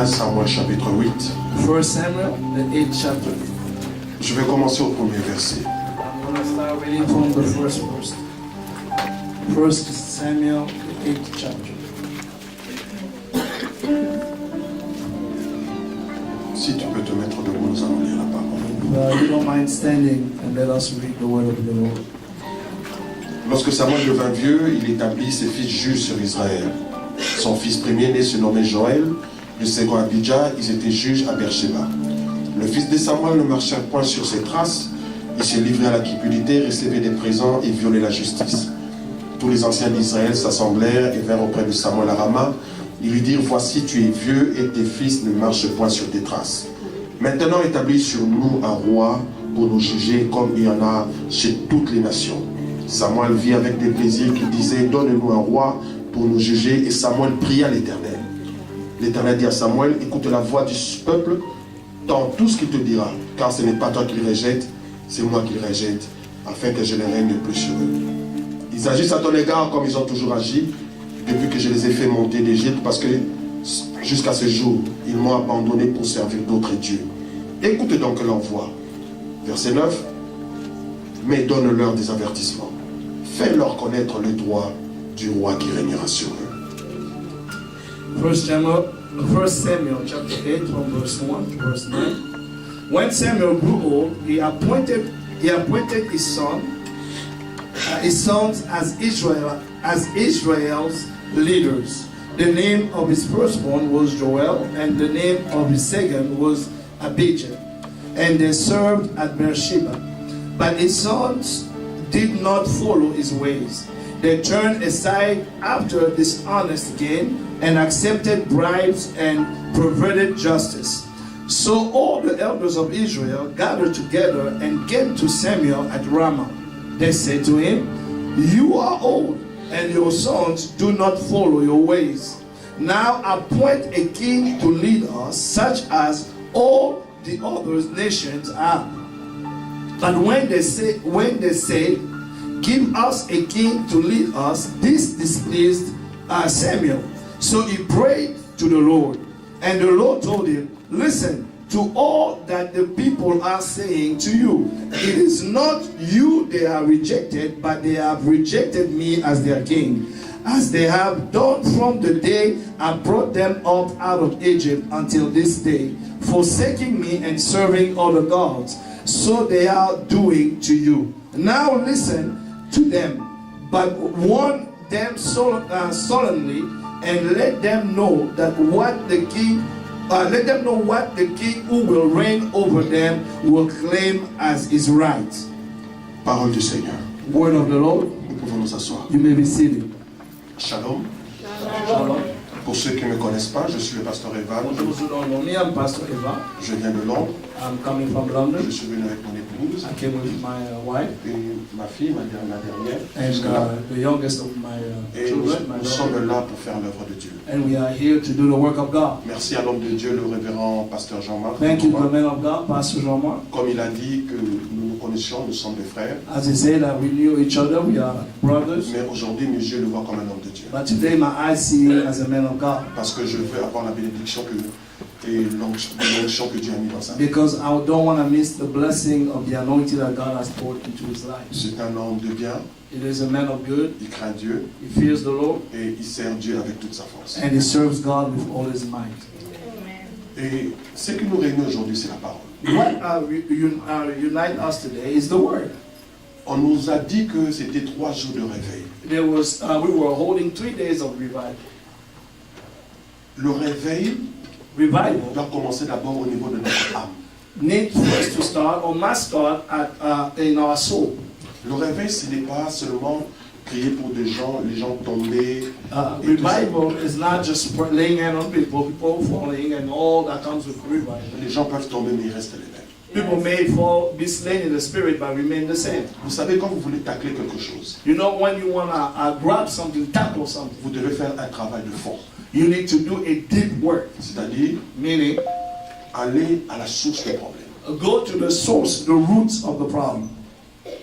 Samuel chapitre 8. 1 Samuel, the 8th chapter. Je vais commencer au premier verset. I'm going to start reading from the first verse. 1 Samuel, the 8th chapter. Si tu peux te mettre debout, nous allons lire la parole. You don't mind standing and let us read the word of the Lord. Lorsque Samuel devint vieux, il établit ses fils juges sur Israël. Son fils premier-né se nommait Joël. Le second Abijah, ils étaient juges à Beersheba. Le fils de Samuel ne marcha point sur ses traces. Il se livrait à la cupidité, recevait des présents et violait la justice. Tous les anciens d'Israël s'assemblèrent et vinrent auprès de Samuel à Rama. Ils lui dirent, voici, tu es vieux et tes fils ne marchent point sur tes traces. Maintenant établis sur nous un roi pour nous juger comme il y en a chez toutes les nations. Samuel vit avec des plaisirs qui disaient, donne-nous un roi pour nous juger. Et Samuel pria l'Éternel. L'Éternel dit à Samuel, écoute la voix du peuple, tends tout ce qu'il te dira, car ce n'est pas toi qui le rejette, c'est moi qui le rejette, afin que je ne règne plus sur eux. Ils agissent à ton égard comme ils ont toujours agi, depuis que je les ai fait monter d'Égypte, parce que jusqu'à ce jour, ils m'ont abandonné pour servir d'autres dieux. Écoute donc leur voix. Verset 9, mais donne-leur des avertissements. Fais-leur connaître le droit du roi qui régnera sur eux. 1 Samuel chapter 8 from verse 1 to verse 9. When Samuel grew old, he appointed his sons as Israel's leaders. The name of his firstborn was Joel, and the name of his second was Abijah. And they served at Beersheba. But his sons did not follow his ways. They turned aside after dishonest gain and accepted bribes and perverted justice. So all the elders of Israel gathered together and came to Samuel at Ramah. They said to him, you are old, and your sons do not follow your ways. Now appoint a king to lead us, such as all the other nations are. But when they said, give us a king to lead us, this displeased Samuel. So he prayed to the Lord. And the Lord told him, listen to all that the people are saying to you. It is not you they are rejected, but they have rejected me as their king, as they have done from the day I brought them up out of Egypt until this day, forsaking me and serving other gods. So they are doing to you. Now listen to them, but warn them solemnly, and let them know that what the king let them know what the king who will reign over them will claim as his right. Parole du Seigneur. Word of the Lord. Nous pouvons nous asseoir. You may be seated. Shalom. Shalom. Pour ceux qui ne me connaissent pas, je suis le pasteur Evan. For those who don't know me, I'm Pastor Eva. Je viens de Londres. I'm coming from London. Je suis venu avec mon épouse I came with my wife et ma fille, ma dernière. and Jusque là. the youngest of my Et children, my nous daughter. sommes là pour faire l'œuvre de Dieu. And we are here to do the work of God. Merci à l'homme de Dieu, le révérend pasteur Jean-Marc. Thank you to the man of God, Pastor Jean-Marc. Comme il a dit que nous nous connaissions, nous sommes des frères. As he said that we knew each other, we are brothers. Mais aujourd'hui, mes yeux le voient comme un homme de Dieu. But today my eyes see him as a man of God. Parce que je veux avoir la bénédiction et l'onction que Dieu a mis dans sa vie. Because I don't want to miss the blessing of the anointing that God has poured into his life. C'est un homme de bien, It is a man of good. il craint Dieu He fears the Lord et il sert Dieu avec toute sa force. and he serves God with all his might. Et ce qui nous réunit aujourd'hui, c'est la parole. What unite us today is the word. On nous a dit que c'était 3 jours de réveil. There was we were holding 3 days of revival. Le réveil Revival doit commencer d'abord au niveau de notre âme. needs first to start or must start at in our soul. Le réveil, ce n'est pas seulement prier pour des gens, les gens tombés. et tout ça. Revival is not just laying hands on people falling and all that comes with revival. Les gens peuvent tomber, mais ils restent les mêmes. People may fall, be slain in the spirit, but remain the same. Vous savez, quand vous voulez tacler quelque chose, You know, when you want to grab something, tackle something, vous devez faire un travail de fond. you need to do a deep work. C'est-à-dire Meaning, aller à la source des problèmes. go to the source, the roots of the problem.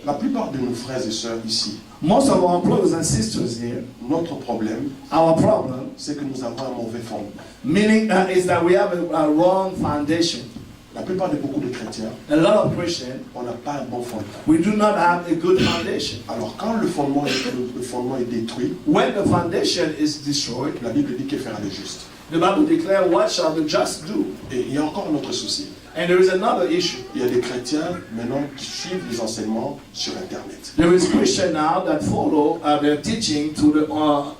La plupart de nos frères et sœurs ici, Most of our brothers and sisters here, notre problème, our problem, c'est que nous avons un mauvais fondement. meaning is that we have a wrong foundation. La plupart de beaucoup de chrétiens, A lot of Christians, on n'a pas un bon fondement. we do not have a good foundation. Alors quand le fondement est détruit, When the foundation is destroyed, la Bible dit que fera le juste. the Bible declares, what shall the just do? Et il y a encore un autre souci. And there is another issue. Il y a des chrétiens maintenant qui suivent les enseignements sur Internet. There is Christians now that follow their teaching to the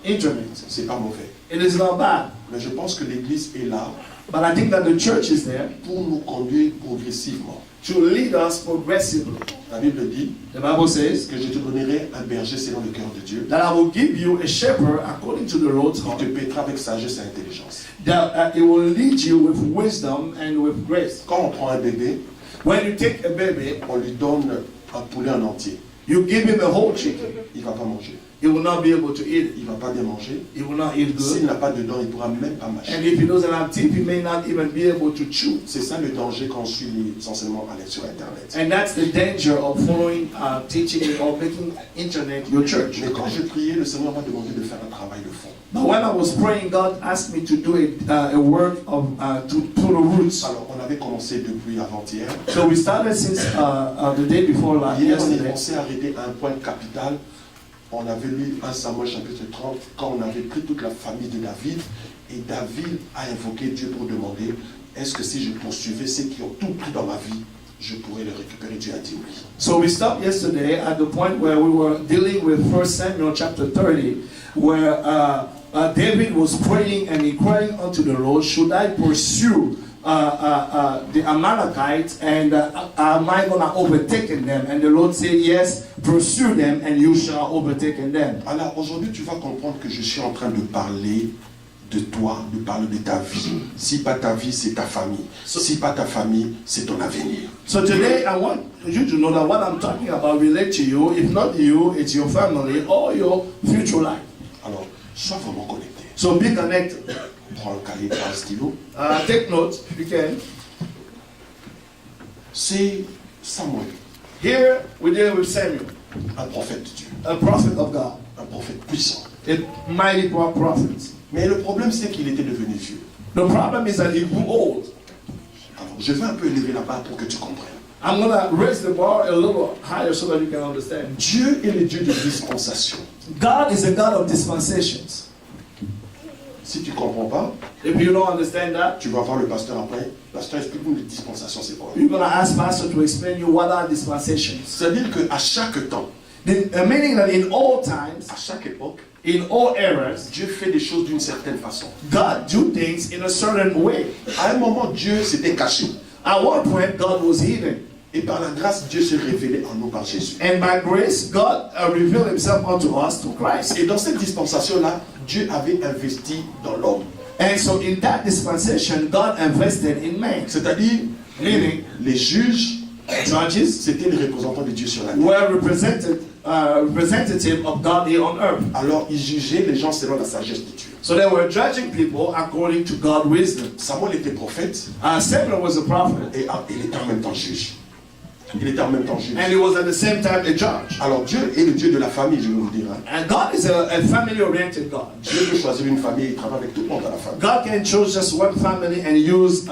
internet. C'est pas mauvais. It is not bad. Mais je pense que l'Église est là But I think that the church is there pour nous conduire progressivement. to lead us progressively. La Bible dit The Bible says que je te donnerai un berger selon le cœur de Dieu. that I will give you a shepherd according to the Lord's Il heart. te paîtra avec sagesse et intelligence. That it will lead you with wisdom and with grace. Quand on prend un bébé, When you take a baby, on lui donne un poulet en entier. you give him a whole chicken. Il ne va pas manger. He will not be able to eat it. Il ne va pas bien manger. He will not eat S'il good. n'a pas de dents, il ne pourra même pas And mâcher. if he doesn't have teeth, he may not even be able to chew. C'est ça le danger quand on suit les enseignements sur Internet. And that's the danger of following teaching or making internet your church. Mais quand je priais, le Seigneur m'a demandé de faire un travail de fond. But when I was praying, God asked me to do a work of to the roots. Alors, on avait commencé depuis avant-hier. So we started since the day before Hier, on est yesterday. pensé arrêter à un point capital. On avait lu 1 Samuel chapitre 30, quand on avait pris toute la famille de David, et David a invoqué Dieu pour demander, est-ce que si je poursuivais ceux qui ont tout pris dans ma vie, je pourrais les récupérer? Dieu a dit oui. So we stopped yesterday at the point where we were dealing with 1 Samuel chapter 30, where David was praying and inquiring unto the Lord, should I pursue the Amalekites and am I going to overtake them? And the Lord said, yes, pursue them and you shall overtake them. Alors aujourd'hui, tu vas comprendre que je suis en train de parler de toi, de parler de ta vie. Si pas ta vie, c'est ta famille. Si pas ta famille, c'est ton avenir. So today I want you to know that what I'm talking about relate to you. If not you, it's your family or your future life. Alors, sois vraiment connecté. So be connected. Prends un cahier, prends un stylo. Take notes if you can. C'est Samuel, Here we deal with Samuel, un prophète de Dieu, a prophet of God, un prophète puissant. a mighty prophet. Mais le problème, c'est qu'il était devenu vieux. The problem is that he grew old. Alors, je vais un peu élever la barre pour que tu comprennes. I'm going to raise the bar a little higher so that you can understand. Dieu est le Dieu de dispensation. God is a God of dispensations. Si tu ne comprends pas, If you don't understand that, tu vas voir le pasteur après. Pasteur, explique-nous les dispensations, c'est quoi? you're going to ask Pastor to explain you what are dispensations. C'est-à-dire qu'à chaque temps, Meaning that in all times, À chaque époque, in all eras, Dieu fait des choses d'une certaine façon. God do things in a certain way. À un moment, Dieu s'était caché. At one point, God was hidden. Et par la grâce, Dieu s'est révélé en nous par Jésus. And by grace, God revealed himself unto us through Christ. Et dans cette dispensation-là, Dieu avait investi dans l'homme. And so in that dispensation, God invested in man. C'est-à-dire, Meaning, les juges, judges c'était les représentants de Dieu sur la terre. were representative of God here on earth. Alors, ils jugeaient les gens selon la sagesse de Dieu. So they were judging people according to God's wisdom. Samuel était prophète Samuel was a prophet, et il était en même temps juge. Il était en même temps juge. and he was at the same time a judge. Alors, Dieu est le Dieu de la famille, je vais vous dire. Hein. And God is a family-oriented God. Dieu peut choisir une famille et il travaille avec tout le monde dans la famille. God can choose just one family and use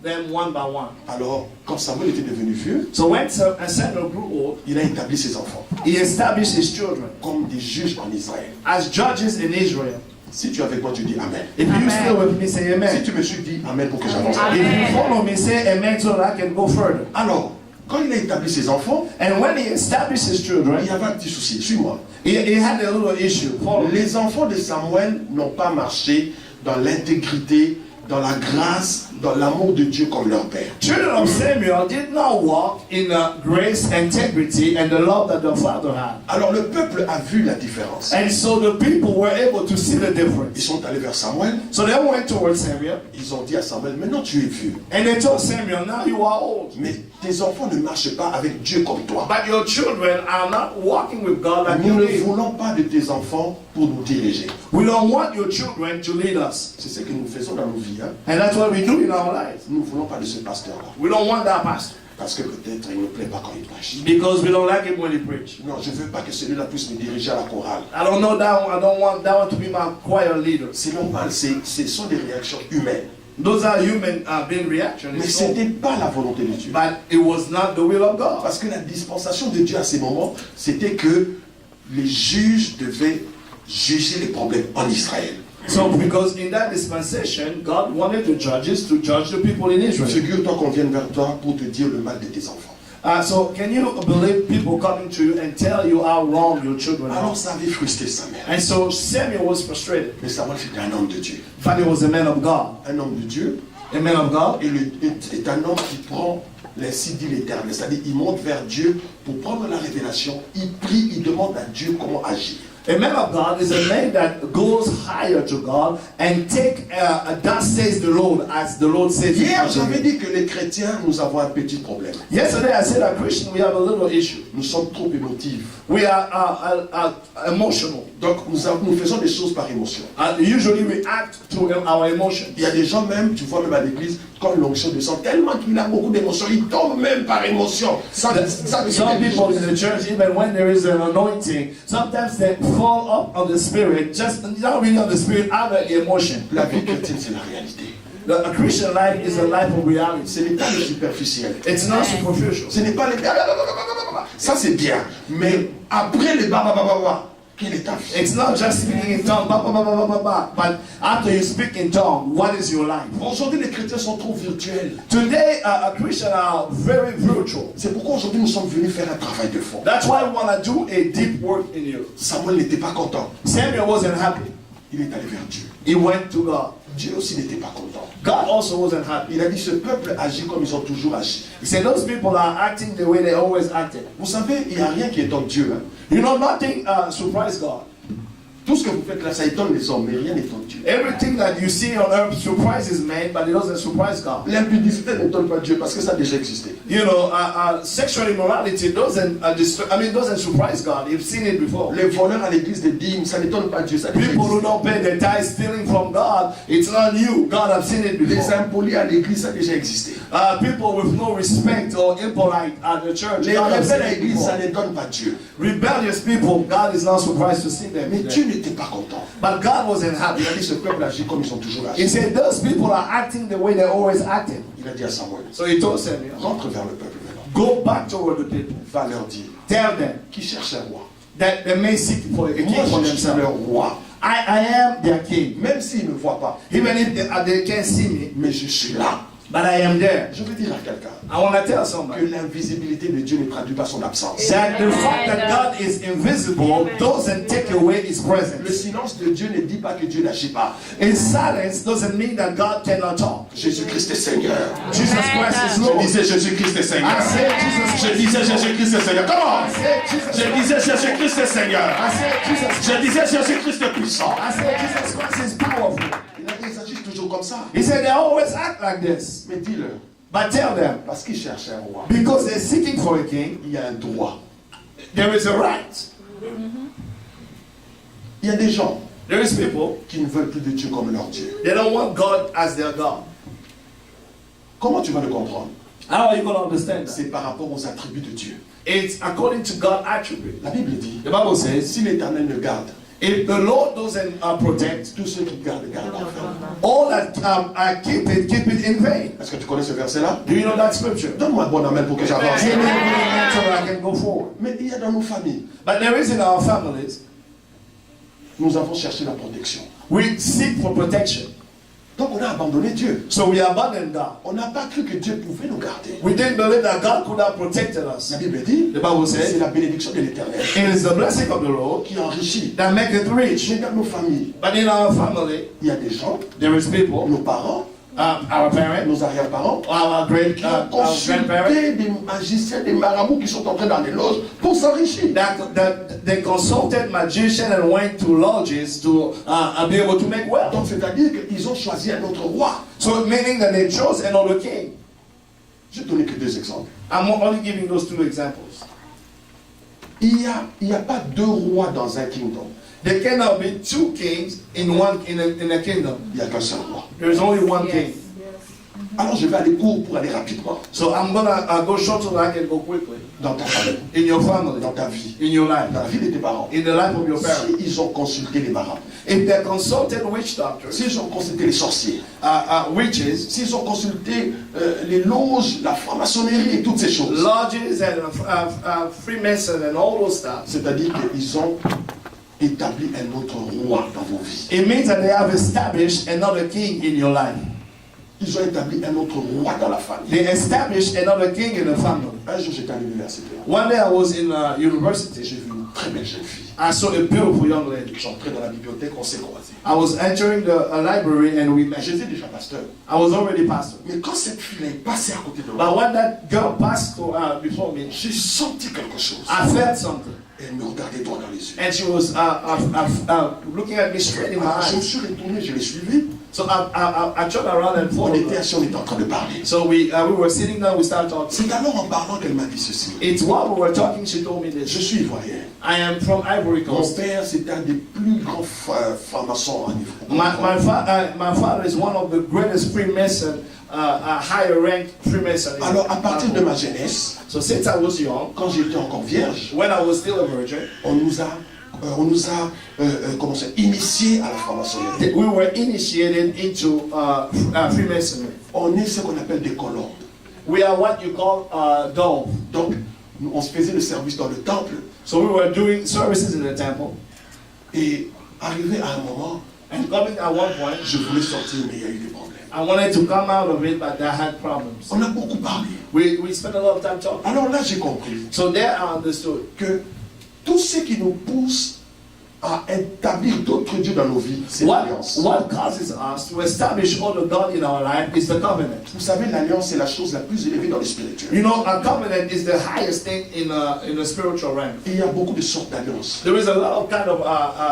them one by one. Alors, quand Samuel était devenu vieux, So when Samuel grew old, il a établi ses enfants he established his children comme des juges en Israël. as judges in Israel. Si tu es avec moi, tu dis Amen. If you still with me, say Si amen. tu me suis, dis Amen pour que j'avance. If you follow me, say amen so that I can go further. Alors, quand il a établi ses enfants, And when he established his il children, y avait un petit souci. Suis-moi. he had a little issue. Follow me. Les enfants de Samuel n'ont pas marché dans l'intégrité, dans la grâce, dans l'amour de Dieu comme leur père. Children of Samuel did not walk in grace, integrity, and the love that their father had. Alors le peuple a vu la différence. And so the people were able to see the Ils difference. sont allés vers Samuel. So they went towards Samuel, Ils ont dit à Samuel, maintenant tu es vieux. and they told Samuel, now you are old. Mais tes enfants ne marchent pas avec Dieu comme toi. But your children are not walking with God like Nous you ne did. voulons pas de tes enfants pour nous diriger. We don't want your children to lead us. C'est ce que nous faisons dans nos vies. Hein. And that's what we do in our lives. Nous ne voulons pas de ce pasteur-là. We don't want that pastor Parce que peut-être il ne plaît pas quand il prêche. because we don't like it when he preach. Non, je ne veux pas que celui-là puisse me diriger à la chorale. I don't know that one. I don't want that one to be my choir leader. C'est normal, ce sont des réactions humaines. Those are human being reactions. Mais It's ce all. n'était pas la volonté de Dieu. But it was not the will of God. Parce que la dispensation de Dieu à ces moments, c'était que les juges devaient juger les problèmes en Israël. So because in that dispensation, God wanted the judges to judge the people in Israel. Figure-toi qu'on vienne vers toi pour te dire le mal de tes enfants. So can you believe people coming to you and tell you how wrong your children are? Alors ça avait frustré Samuel. And so Samuel was frustrated. Mais Samuel c'était un homme de Dieu. But he was a man of God. Un homme de Dieu A man of God. est un homme qui prend l'ainsi dit l'Éternel. C'est-à-dire il monte vers Dieu pour prendre la révélation. Il prie, il demande à Dieu comment agir. A man of God is a man that goes higher to God and take that says the Lord as the Lord says. Hier, j'avais dit que les chrétiens, nous avons un petit problème. Yesterday I said as Christian we have a little issue. Nous sommes trop émotifs. We are emotional. Donc, nous faisons des choses par émotion. Usually we act to our emotions. Il y a des gens même, tu vois même à l'église, quand l'onction descend, tellement qu'il a beaucoup d'émotions, il tombe même par émotion. Some people in the church, even when there is an anointing, sometimes they fall up on the spirit, just not really on the spirit, out of the emotion. La vie chrétienne, c'est la réalité. A Christian life is a life of reality. Ce n'est pas le superficiel. It's not superficial. Ce n'est pas les... Ça, c'est bien. Mais après les quelle est ta vie? It's not just speaking in tongue, but after you speak in tongue, what is your life? Aujourd'hui, les chrétiens sont trop virtuels. Today, Christians are very virtual. C'est pourquoi aujourd'hui, nous sommes venus faire un travail de fond. That's why we want to do a deep work in you. Samuel n'était pas content. Samuel wasn't happy. Il est allé vers Dieu. He went to God. Dieu aussi n'était pas content. God also wasn't happy. Il a dit, ce peuple agit comme ils ont toujours agi. He said, those people are acting the way they always acted. Vous savez, il n'y a rien qui étonne Dieu. Hein. You know, nothing surprised God. Tout ce que vous faites là, ça étonne les hommes, mais rien n'étonne Dieu. Everything that you see on earth surprises man, but it doesn't surprise God. L'impudicité n'étonne pas Dieu parce que ça a déjà existé. You know, sexual immorality doesn't surprise God. You've seen it before. Les voleurs à l'église de dîmes, ça n'étonne pas Dieu. Ça a déjà People who existé. don't pay their tithes, stealing from God, it's not new. God, I've seen it Les before. impolis à l'église, ça a déjà existé. People with no respect or impolite at the church, Les God, I've seen rebelles à it l'église, ça before. n'étonne pas Dieu. Rebellious people, God is not surprised to see them. Mais Dieu n'était pas content. But God wasn't happy. Il a dit, ce peuple agit comme ils ont toujours He agi. said, those people are acting the way they always acted. Il a dit à Samuel, So he told Samuel, rentre vers le peuple maintenant. go back toward the people. Va leur dire, Tell them qui cherche un roi. that they may seek for a king Moi, for je suis leur themselves. roi. I am their king. Même s'ils ne me voient pas, Even if they can't see me, mais je suis là. but I am there. Je veux dire à quelqu'un I want to tell que somebody l'invisibilité de Dieu ne traduit pas son absence. that the fact that God is invisible doesn't take away His Le presence. silence de Dieu ne dit pas que Dieu n'agit pas. In silence doesn't mean that God cannot talk. Jésus-Christ est Seigneur. Jesus Christ is Je Lord. disais Jésus-Christ est Seigneur. I said Jesus. Je disais Jésus-Christ est Seigneur. Comment? I said Jesus. Je disais Jésus-Christ est Seigneur. I said Jesus. Je disais Jésus-Christ est puissant. I said Jesus Christ is powerful. Ils agissent toujours comme ça. He said they always act like this. Mais dis-le, But tell them, parce qu'ils cherchent un roi, because they're seeking for a king, il y a un droit. there is a right. Il y a des gens There is people, qui ne veulent plus de Dieu comme leur Dieu. they don't want God as their God. Comment tu vas le comprendre? How are you going to understand that? C'est par rapport aux attributs de Dieu. It's according to God's attribute. La Bible dit, The Bible says, si l'Éternel ne garde, if the Lord doesn't protect, tous ceux qui gardent, gardent en vain. all that keep it in vain. Est-ce que tu connais ce verset-là? Do you know that scripture? Donne-moi un bon amen pour que j'avance. Give me an answer that I can go forward. Mais il y a dans nos familles, But there is in our families, nous avons cherché la protection. we seek for protection. Donc on a abandonné Dieu. So we abandon God. On n'a pas cru que Dieu pouvait nous garder. We didn't believe that God could have protected us. La Bible dit, The Bible c'est says, la bénédiction de l'Éternel it is the blessing of the Lord qui enrichit. that maketh rich. Mais dans nos familles, But in our family, il y a des gens, there is people, nos parents, our parents, nos arrière-parents, our qui ont our grandparents, consulté des magiciens, des marabouts qui sont entrés dans les loges pour s'enrichir. that they consulted magician and went to lodges to be able to make wealth. Donc c'est-à-dire qu'ils ont choisi un autre roi. So meaning that they chose another king. Je vais donner que deux exemples. I'm only giving those two examples. Il y a pas deux rois dans un kingdom. There cannot be two kings in a kingdom. Il n'y a qu'un seul roi. There is only one king. Alors je vais aller court pour aller rapidement. So I'm gonna go short so that I can go quickly. Dans ta famille, In your family, dans ta vie, in your life, dans la vie de tes parents. in the life of your parents. Si ils ont consulté les marabouts, If they consulted witch doctors, s'ils ont consulté les sorciers, witches, s'ils ont consulté les loges, la franc-maçonnerie et toutes ces choses, lodges and Freemason and all those stuff, c'est-à-dire qu'ils ont établi un autre roi dans vos vies. it means that they have established another king in your life. Ils ont établi un autre roi dans la famille. They established another king in the family. Un jour, j'étais à l'université. One day I was in university. J'ai vu une très belle jeune fille. I saw a beautiful young lady. J'entrais dans la bibliothèque, on s'est croisés. I was entering the library and we met. J'étais déjà pasteur. I was already pastor. Mais quand cette fille est passée à côté de moi, But when that girl passed before me, j'ai senti quelque chose. I felt something. Elle me regardait droit dans les yeux. And she was looking at me straight in my Alors, je me eyes. suis retourné, je l'ai suivi. So I turned around and On followed était her. assis, on était en train de parler. So we were sitting down, we started talking. C'est alors en parlant qu'elle m'a dit ceci. It's while we were talking, she told me Je this. suis ivoirien. I am from Ivory Mon Coast. père, c'était un des plus grands francs-maçons en Ivoire. My father is one of the greatest Freemason, higher ranked Freemason. Alors, à partir de ma jeunesse, So since I was young, quand j'étais encore vierge, when I was still a virgin, on nous a initiés à la franc-maçonnerie. we were initiated into Freemasonry. On est ce qu'on appelle des colons. We are what you call dove. Donc, on se faisait le service dans le temple. So we were doing services in the temple. Et arrivé à un moment, And coming at one point, je voulais sortir, mais il y a eu des problèmes. I wanted to come out of it, but I had problems. On a beaucoup parlé. We spent a lot of time talking. Alors là, j'ai compris So there I understood que tout ce qui nous pousse à établir d'autres dieux dans nos vies, c'est what l'alliance. causes us to establish other God in our life is the covenant. Vous savez, l'alliance est la chose la plus élevée dans le spirituel. You know, a covenant is the highest thing in the spiritual realm. Et il y a beaucoup de sortes d'alliances. There is a lot of kind of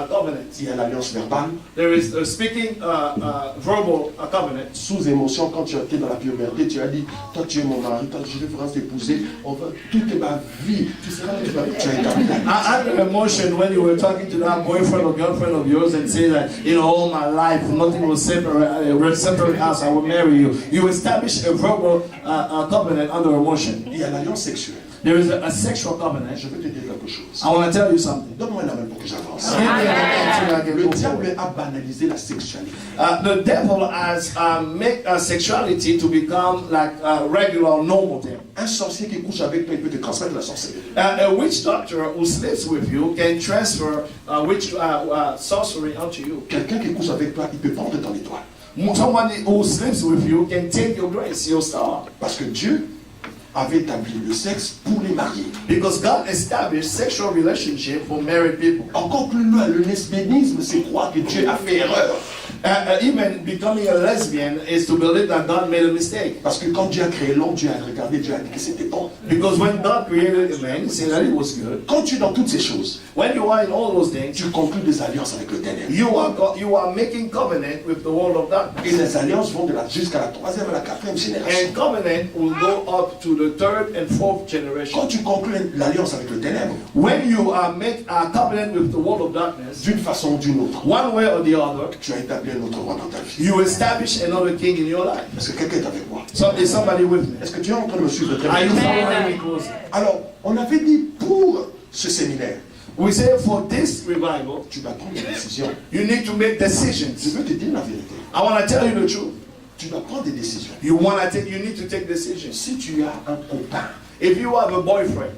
covenants. Il y a l'alliance verbale, There is speaking verbal covenant. sous émotion, quand tu étais dans la puberté, tu as dit, toi tu es mon mari, toi je vais vraiment t'épouser, toute ma vie, tu seras tu as établi l'alliance. Under emotion, when you were talking to that boyfriend or girlfriend of yours and say that, you know, all my life, nothing will separate us, I will marry you. You establish a verbal covenant under emotion. Il y a l'alliance sexuelle. There is a sexual covenant. Je vais te dire quelque chose. I want to tell you something. Donne-moi un amen pour que j'avance. Give me an answer that I can Le go diable forward. a banalisé la sexualité. The devil has made sexuality to become like a regular, normal thing. Un sorcier qui couche avec toi, il peut te transmettre la sorcellerie. A witch doctor who sleeps with you can transfer sorcery onto you. Quelqu'un qui couche avec toi, il peut prendre ton étoile. Somebody who sleeps with you can take your grace, your star. Parce que Dieu avait établi le sexe pour les mariés. Because God established sexual relationship for married people. Encore plus loin, le lesbianisme, c'est croire que Dieu a fait erreur. Even becoming a lesbian is to believe that God made a mistake. Parce que quand Dieu a créé l'homme, Dieu a regardé, Dieu a dit que c'était bon. Because when God created a man, he said that it was good. Quand tu es dans toutes ces choses, When you are in all those things, tu conclus des alliances avec le ténèbre. you are making covenant with the world of darkness. Et les alliances vont jusqu'à la 3e et la 4e génération. And covenant will go up to the 3rd and 4th generation. Quand tu conclus l'alliance avec le ténèbre, When you make a covenant with the world of darkness, d'une façon ou d'une autre, one way or the other, tu as établi un autre roi dans ta vie. you establish another king in your life. Est-ce que quelqu'un est avec moi? So is somebody with me? Est-ce que tu es en train de me suivre très Are you bien? following me closely? Alors, on avait dit pour ce séminaire, We say for this revival, tu vas prendre des décisions. you need to make Je decisions. veux te dire la vérité. I want to tell you the truth. Tu dois prendre des décisions. You need to take decisions. Si tu as un copain If you have a boyfriend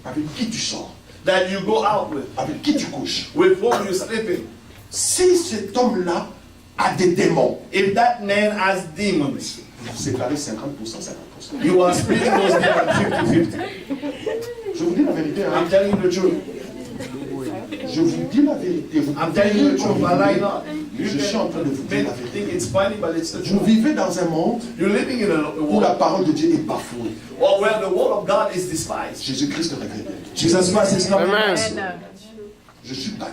avec qui tu sors, that you go out avec qui tu couches, with whom you sleeping, si cet homme-là a des démons, if that man has demons, vous séparez 50%, 50%. you are splitting those demons 50-50. Je vous dis la vérité. Hein? I'm telling you the truth. Je vous dis la vérité. Vous I'm telling you the truth. I lie not. Mais je suis en train de vous dire la think vérité. it's funny, but it's the Vous truth. vivez dans un monde You're living in a où la world parole de Dieu est bafouée. where the word of God is despised. Jésus-Christ revient. Jesus Christ is coming.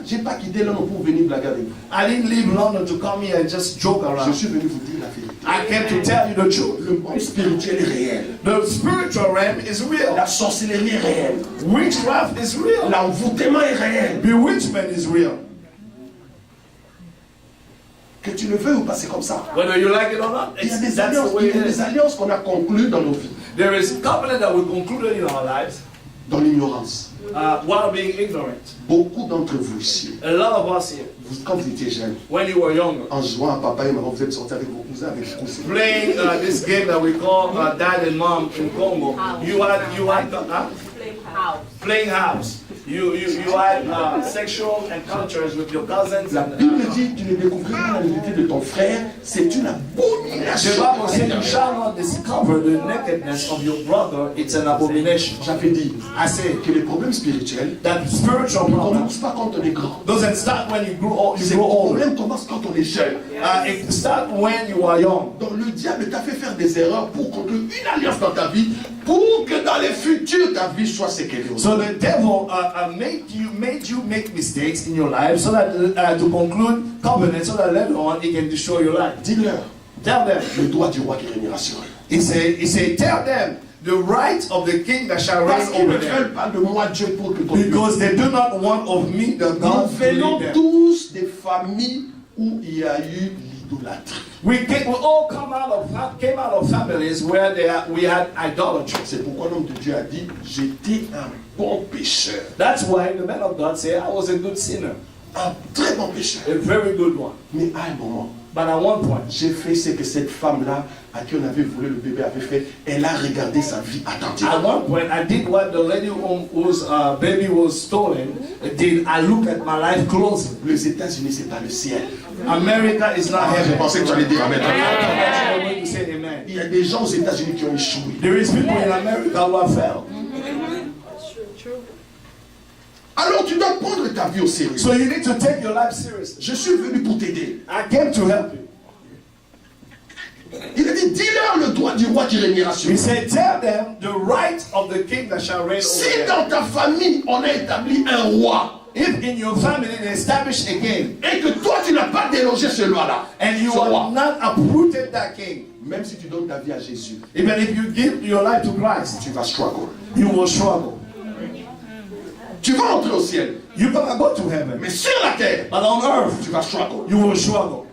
J'ai pas quitté Londres pour venir blaguer avec vous. I didn't leave London to come here and just joke Je around. suis venu vous dire la vérité. I came to tell you the truth. Le monde spirituel est réel. The spiritual realm is real. La sorcellerie est réelle. Witchcraft is real. L'envoûtement est réel. Bewitchment is real. Que tu le veuilles ou pas, c'est comme ça. Whether you like it or not, Il y a des that's alliances, the way il y a it des is. alliances qu'on a conclues dans nos vies, There is covenant that we concluded in our lives dans l'ignorance. while being ignorant. Beaucoup d'entre vous ici, A lot of us here, quand vous étiez jeune, when you were younger, en jouant à papa et maman, vous êtes sortis avec vos cousins, avec vos cousins. playing this game that we call Dad and Mom in Congo, you had playing house. You had sexual encounters with your cousins. La And, Bible dit, tu ne découvriras la nudité de ton frère, c'est une abomination. the Bible says you shall not discover the nakedness of your brother. It's an abomination. J'avais dit I say que les problèmes spirituels that spiritual ne problem commencent pas quand on est grand. doesn't start when you grow Les older. problèmes commencent quand on est jeune. It starts when you are young. Donc le diable t'a fait faire des erreurs pour conclure une alliance dans ta vie, pour que dans les futurs ta vie soit séquelée. So the devil made you make mistakes in your life so that to conclude covenant so that later on he can destroy your life. Dis-leur, Tell them. le droit du roi qui régnera sur eux. He said, tell them the right of the king that shall Parce reign qu'ils ne over them. veulent pas de moi, Dieu, pour que ton Dieu. Because they do not want of me the Nous God to venons lead them. tous des familles où il y a eu l'idolâtrie. We all came out of families where we had idolatry. C'est pourquoi l'homme de Dieu a dit, j'étais un bon pécheur. That's why the man of God said, I was a good sinner, Un très bon pécheur. a very good one. Mais à un moment, But at one point, j'ai fait ce que cette femme-là, à qui on avait volé le bébé, avait fait. Elle a regardé sa vie attentivement. at one point, I did what the lady whose baby was stolen did. I looked at my life closely. Les États-Unis, c'est pas le ciel. America is not Je heaven. pensais que tu allais dire amen. I'm going to say amen. Il y a des gens aux États-Unis qui ont échoué. There is people in America who have failed. Alors tu dois prendre ta vie au sérieux. So you need to take your life seriously. Je suis venu pour t'aider. I came to help you. Il a dit, dis-leur le droit du roi qui régnera sur He eux. said, tell them the right of the king that shall reign Si over them. dans ta famille, on a établi un roi, If in your family they establish a king, et que toi, tu n'as pas délogé ce loi-là, and you ce roi, have not uprooted that king, même si tu donnes ta vie à Jésus, even if you give your life to Christ, tu vas struggle. you will struggle. Tu vas entrer au ciel, You're gonna go to heaven, mais sur la terre, but on earth, tu vas struggle. you will struggle.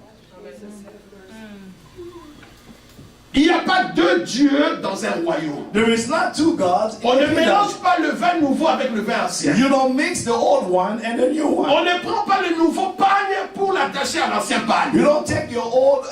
Il n'y a pas deux dieux dans un royaume. There is not two gods. On ne in mélange kingdom. pas le vin nouveau avec le vin ancien. You don't mix the old one and the new one. On ne prend pas le nouveau pagne pour l'attacher à l'ancien You pagne. don't take your old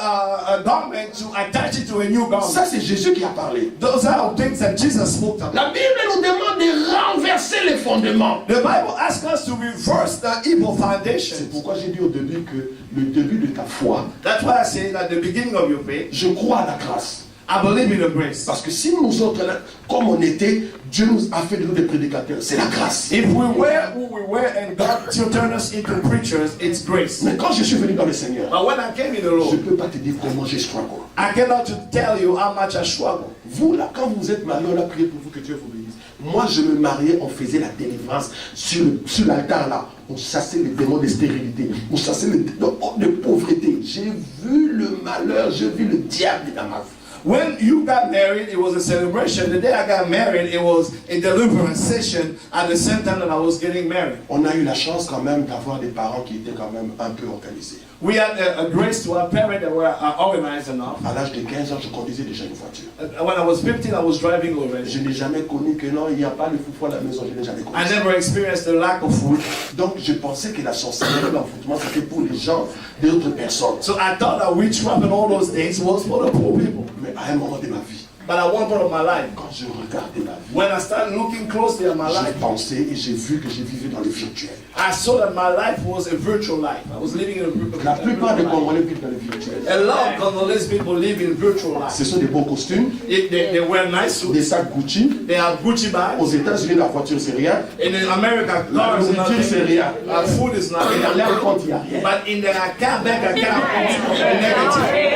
garment to attach it to a new garment. Ça, c'est Jésus qui a parlé. Those are things that Jesus spoke about. La Bible nous demande de renverser les fondements. The Bible asks us to reverse the evil C'est foundations. pourquoi j'ai dit au début que le début de ta foi, That's why I say at the beginning of your faith, je crois à la grâce. I believe in the grace. Parce que si nous autres, là, comme on était, Dieu nous a fait de nous des prédicateurs. C'est la grâce. If we were who we were and God still turned us into preachers, it's grace. Mais quand je suis venu dans le Seigneur, But when I came in the je ne Lord, peux pas te dire comment j'ai struggle. I cannot to tell you how much I struggle. Vous, là, quand vous êtes mariés, on a prié pour vous que Dieu vous bénisse. Moi, je me mariais, on faisait la délivrance sur l'altar, là. On chassait les démons de stérilité. On chassait les démons de pauvreté. J'ai vu le malheur, j'ai vu le diable dans ma vie. When you got married, it was a celebration. The day I got married, it was a deliverance session at the same time that I was getting married. On a eu la chance quand même d'avoir des parents qui étaient quand même un peu organisés. We had a grace to our parents that were organized enough. À l'âge de 15 ans, je conduisais déjà une voiture. When I was 15, I was driving Je already. n'ai jamais connu que non, il n'y a pas de foufou à la maison. Je n'ai jamais connu. I never experienced the lack of food. Donc, je pensais que la sorcellerie, l'envoûtement, c'était pour les gens d'autres personnes. So I thought that witchcraft and all those things was for the poor people. Mais à un moment de ma vie, But at one point of my life, quand je regardais ma vie, when I started looking closely at my j'ai life, pensé et j'ai vu que je vivais dans le virtuel. I saw that my life was a virtual life. I was living in a La virtual plupart des life. Congolais vivent dans le virtuel. A lot of Congolese people live in virtual life. Ce sont des beaux costumes, They wear nice des suits. sacs Gucci. They have Gucci bags. Aux États-Unis, la voiture, c'est rien. In America, La cars is nourriture, c'est nothing. rien. Food is Et dans nothing. leur compte, il n'y a rien. But in their account, bank account, it's negative.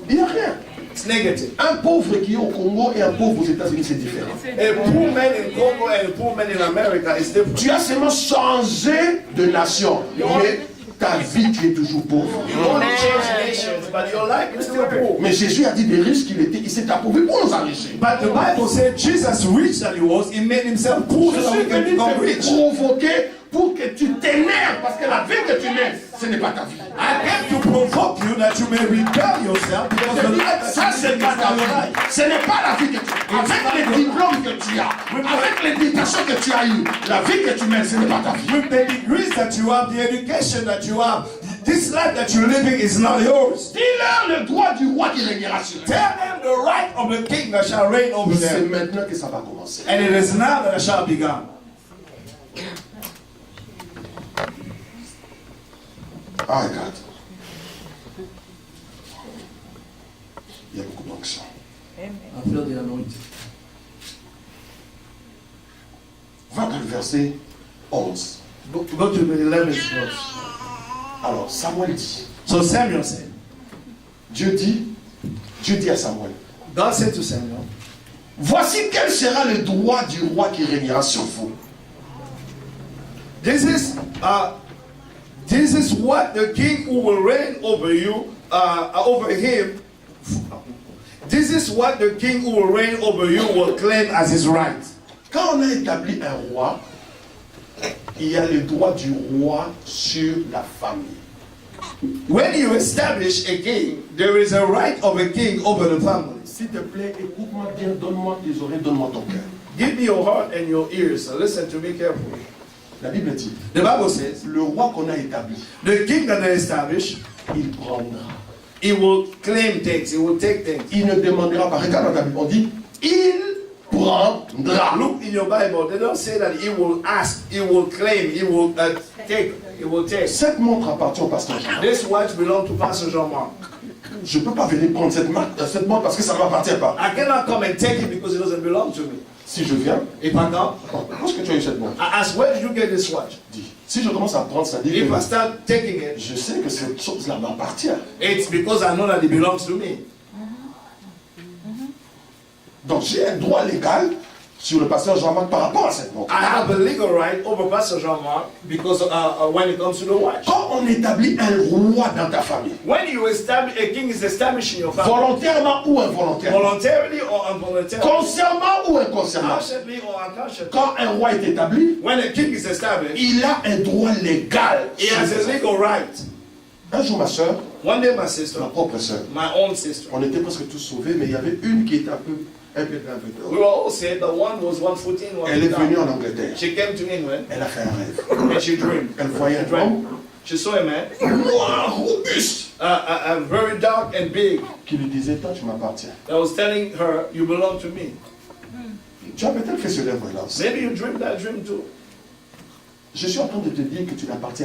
Il n'y a rien. It's negative. Un pauvre qui est au Congo et un pauvre aux États-Unis, c'est différent. A poor man in Congo and a poor man in America is different. Tu as seulement changé de nation, mais ta vie, tu es toujours pauvre. You only change nations, but your life is still poor. Mais Jésus a dit des riches qu'il était, il s'est approuvé pour nous enrichir. But the Bible said Jesus, rich that he was, he made himself poor Je so that suis we can venu become te rich. provoquer pour que tu t'énerves, parce que la vie que tu mènes, ce n'est pas ta vie. I came to provoke you that you may rebel yourself because the life that Ça, you c'est live pas is ta not your vie. life. Ce n'est pas la vie que tu as. Avec les diplômes que tu as, avec l'éducation que tu as eue, la vie que tu mènes, ce n'est pas ta vie. With the degrees that you have, the education that you have, this life that you're living is not yours. Dis-leur le droit du roi qui régnera sur Tell terre. them the right of the king that shall reign over C'est them. maintenant que ça va commencer. And it is now that it shall be begun. Ah, regarde. Il y a beaucoup d'onction. I feel the anointing. Va dans le verset 11. Go to the 11th verse. Alors, Samuel dit, So Samuel said, Dieu dit à Samuel, God said to Samuel, voici quel sera le droit du roi qui régnera sur vous. This is what the king who will reign over you, over him. This is what the king who will reign over you will claim as his right. Quand on a établi un roi, il y a le droit du roi sur la famille. When you establish a king, there is a right of a king over the family. S'il te plaît, écoute-moi bien, donne-moi tes oreilles, donne-moi ton cœur. Give me your heart and your ears. So listen to me carefully. La Bible dit, The Bible says, le roi qu'on a établi, the king that they establish, il prendra. he will claim things, he will take things. Il ne demandera pas. Regarde dans ta Bible, on dit, il prendra. Look in your Bible, they don't say that he will ask, he will claim, he will take, he will take. Cette montre appartient au pasteur Jean. This watch belongs to Pastor Jean-Marc. Je ne peux pas venir prendre cette montre parce que ça ne m'appartient pas. I cannot come and take it because it doesn't belong to me. Si je viens, If I come, où est-ce que tu as eu cette montre? I ask, where did you get this watch? Dis. Si je commence à prendre, ça dit If I que start taking it, je sais que cette chose-là m'appartient. it's because I know that it belongs to me. Donc j'ai un droit légal sur le pasteur Jean-Marc par rapport à cette montre. I have a legal right over Pastor Jean-Marc because when it comes to the watch. Quand on établit un roi dans ta famille, When you establish, a king is established in your family, volontairement ou involontairement, voluntarily or involuntarily, consciemment ou inconsciemment, consciously or unconsciously. quand un roi est établi, When a king is established, il a un droit légal. he has a legal right. Un jour, ma soeur, One day, my sister, ma propre soeur, my own sister, on était presque tous sauvés, mais il y avait une qui était un peu we were all saved, but one was 114, one Elle est was venue down. en Angleterre. She came to England Elle a fait un rêve. and she dreamed. Elle voyait un homme She saw a man, noir, robuste, very dark and big, qui lui disait, toi, tu m'appartiens. that was telling her, you belong to me. Tu as peut-être fait ce rêve-là aussi. Maybe you dreamed that dream too. Je suis en train de te dire que tu n'appartiens